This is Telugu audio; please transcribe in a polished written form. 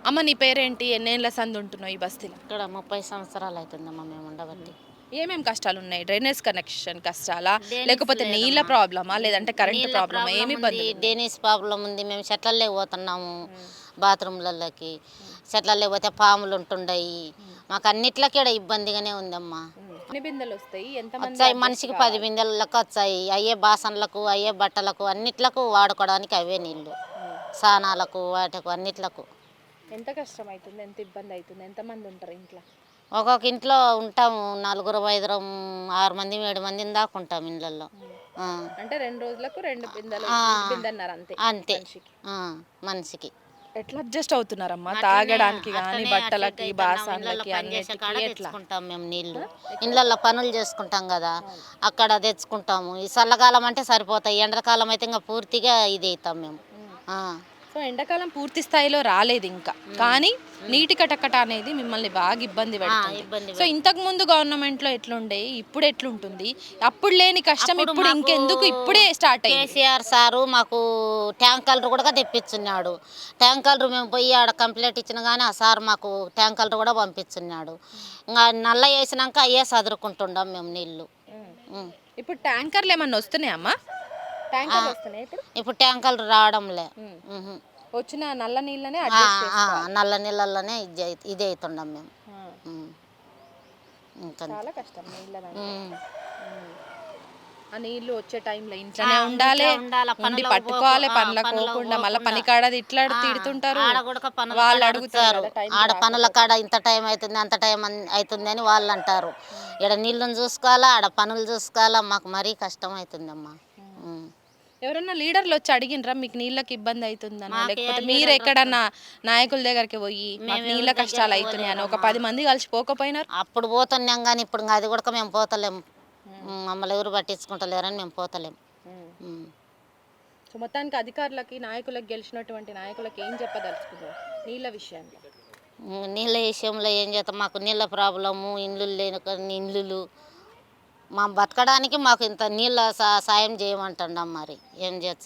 అమ్మ నీ పేరేంటి? ఎన్నేళ్ల సంది ఉంటున్నావు ఈ బస్తీలో? ఇక్కడ 30 సంవత్సరాలు అవుతుందమ్మా మేము ఉండబట్టి. ఏమేం కష్టాలున్నాయి? Drainage connection కష్టాలా? డేనిస్ లేకపోతే నీళ్ళ లేదమ్మా. ప్రాబ్లమా? లేదంటే కరెంట్ నీళ్ళ ప్రాబ్లమా? ప్రాబ్లం ఏమి ఉంది, ఇబ్బందులున్నాయి? డేనిస్ ప్రాబ్లం ఉంది. మేము చెట్లలోకి పోతున్నాము బాత్రూమ్లలోకి. చెట్లలోకి పోతే పాములు ఉంటుండయి. మాకు అన్నిట్లకి ఈడ ఇబ్బందిగానే ఉందమ్మా. ఎన్ని బిందెలొస్తాయి? ఎంతమంది వచ్చాయి అడ్జస్ట్ మనిషికి 10 కావాలి? బిందెలకు వచ్చాయి. అయ్యే బాసన్లకు, అయ్యే బట్టలకు, అన్నిట్లకు వాడుకోవడానికి అవే నీళ్ళు. స్నానాలకు, వాటికి అన్నిట్లకు. ఎంత కష్టమవుతుంది? ఎంత ఇబ్బంది అవుతుంది? ఎంతమంది ఉంటారు ఇంట్లో? ఒక్కొక్క ఇంట్లో ఉంటాము 4, 5, 6 మంది 7 మందిని దాకా ఉంటాం ఇళ్ళల్లో. అంటే 2 రోజులకు 2 బిందెలు, ఆ, బిందెన్నర అంతే అంతే మనిషికి. మనిషికి. ఎట్లా అడ్జస్ట్ అవుతున్నారమ్మా? అట్లనే తాగడానికి కానీ, అట్లనే బట్టలకి, ఇళ్ళల్లో బాసన్లకి పని చేసే అన్నిటికీ కాడ ఎట్లా? తెచ్చుకుంటాం మేము నీళ్ళు. ఇళ్ళల్లో పనులు చేసుకుంటాం కదా, అక్కడ తెచ్చుకుంటాము. ఈ చల్లకాలం అంటే సరిపోతాయి, ఎండాకాలం అయితే ఇంకా పూర్తిగా ఇది అవుతాం మేము. సో ఎండాకాలం పూర్తి స్థాయిలో రాలేదు ఇంకా, కానీ నీటి కటకట అనేది మిమ్మల్ని బాగా ఇబ్బంది పెడుతుంది. ఇబ్బంది సో ఇంతకు ముందు గవర్నమెంట్లో ఎట్లుండే, ఇప్పుడు ఎట్లుంటుంది? అప్పుడు లేని కష్టం అప్పుడు ఇప్పుడు మాకు ఇంకెందుకు ఇప్పుడే స్టార్ట్ అయింది? కేసీఆర్ సారు మాకు ట్యాంకర్లు కూడా తెప్పించున్నాడు. ట్యాంకర్లు మేము పోయి ఆడ కంప్లైంట్ ఇచ్చిన కానీ ఆ సార్ మాకు ట్యాంకర్లు కూడా పంపించున్నాడు. ఇంకా నల్ల వేసినాక అయ్యే చదురుకుంటుండం మేము నీళ్ళు. ఇప్పుడు ట్యాంకర్లు ఏమన్నా వస్తున్నాయమ్మా? ట్యాంకర్లు వస్తున్నాయి ఇప్పుడు? ఇప్పుడు ట్యాంకర్లు రావడంలే. వచ్చిన నల్ల నీళ్ళనే అడ్జస్ట్ చేసుకోవాలి. నల్ల నీళ్ళల్లోనే ఇది అవుతుండం మేము. ఇంకా చాలా కష్టం నీళ్ళదంటే. ఆ నీళ్ళు వచ్చే టైంలో ఇంట్లోనే ఉండాలి, ఉండి పట్టుకోవాలి, పనులకు పోకుండా. మళ్ళీ పని కాడ ఇట్లా తిడుతుంటారు, వాళ్ళు అడుగుతారు. ఆడ పనుల కాడ ఇంత టైం అవుతుంది, అంత టైం అవుతుంది అని వాళ్ళు అంటారు. ఇక్కడ నీళ్ళని చూసుకోవాలా, ఆడ పనులు చూసుకోవాలా. మాకు మరీ కష్టం అవుతుందమ్మా. ఎవరన్నా లీడర్లు వచ్చి అడిగినరా మీకు నీళ్ళకి ఇబ్బంది అవుతుందని? లేకపోతే మీరు ఎక్కడన్నా నాయకుల దగ్గరికి పోయి మాకు నీళ్ళ కష్టాలు అవుతున్నాయి అని ఒక 10 మంది కలిసి పోకపోయినారు? అప్పుడు పోతున్నాం కానీ ఇప్పుడు అది కూడా మేము పోతలేము. మమ్మల్ని ఎవరు పట్టించుకుంటలేరని మేము పోతలేము. సో మొత్తానికి అధికారులకి, నాయకులకు, గెలిచినటువంటి నాయకులకు ఏం చెప్పదలుచుకున్నారు నీళ్ళ విషయంలో? నీళ్ళ విషయంలో ఏం చేస్తాం, మాకు నీళ్ళ ప్రాబ్లము, ఇండ్లు లేని ఇండ్లు మా బతకడానికి మాకు ఇంత నీళ్ళ సాయం చేయమంటున్నాం. మరి ఏం చేస్తాం?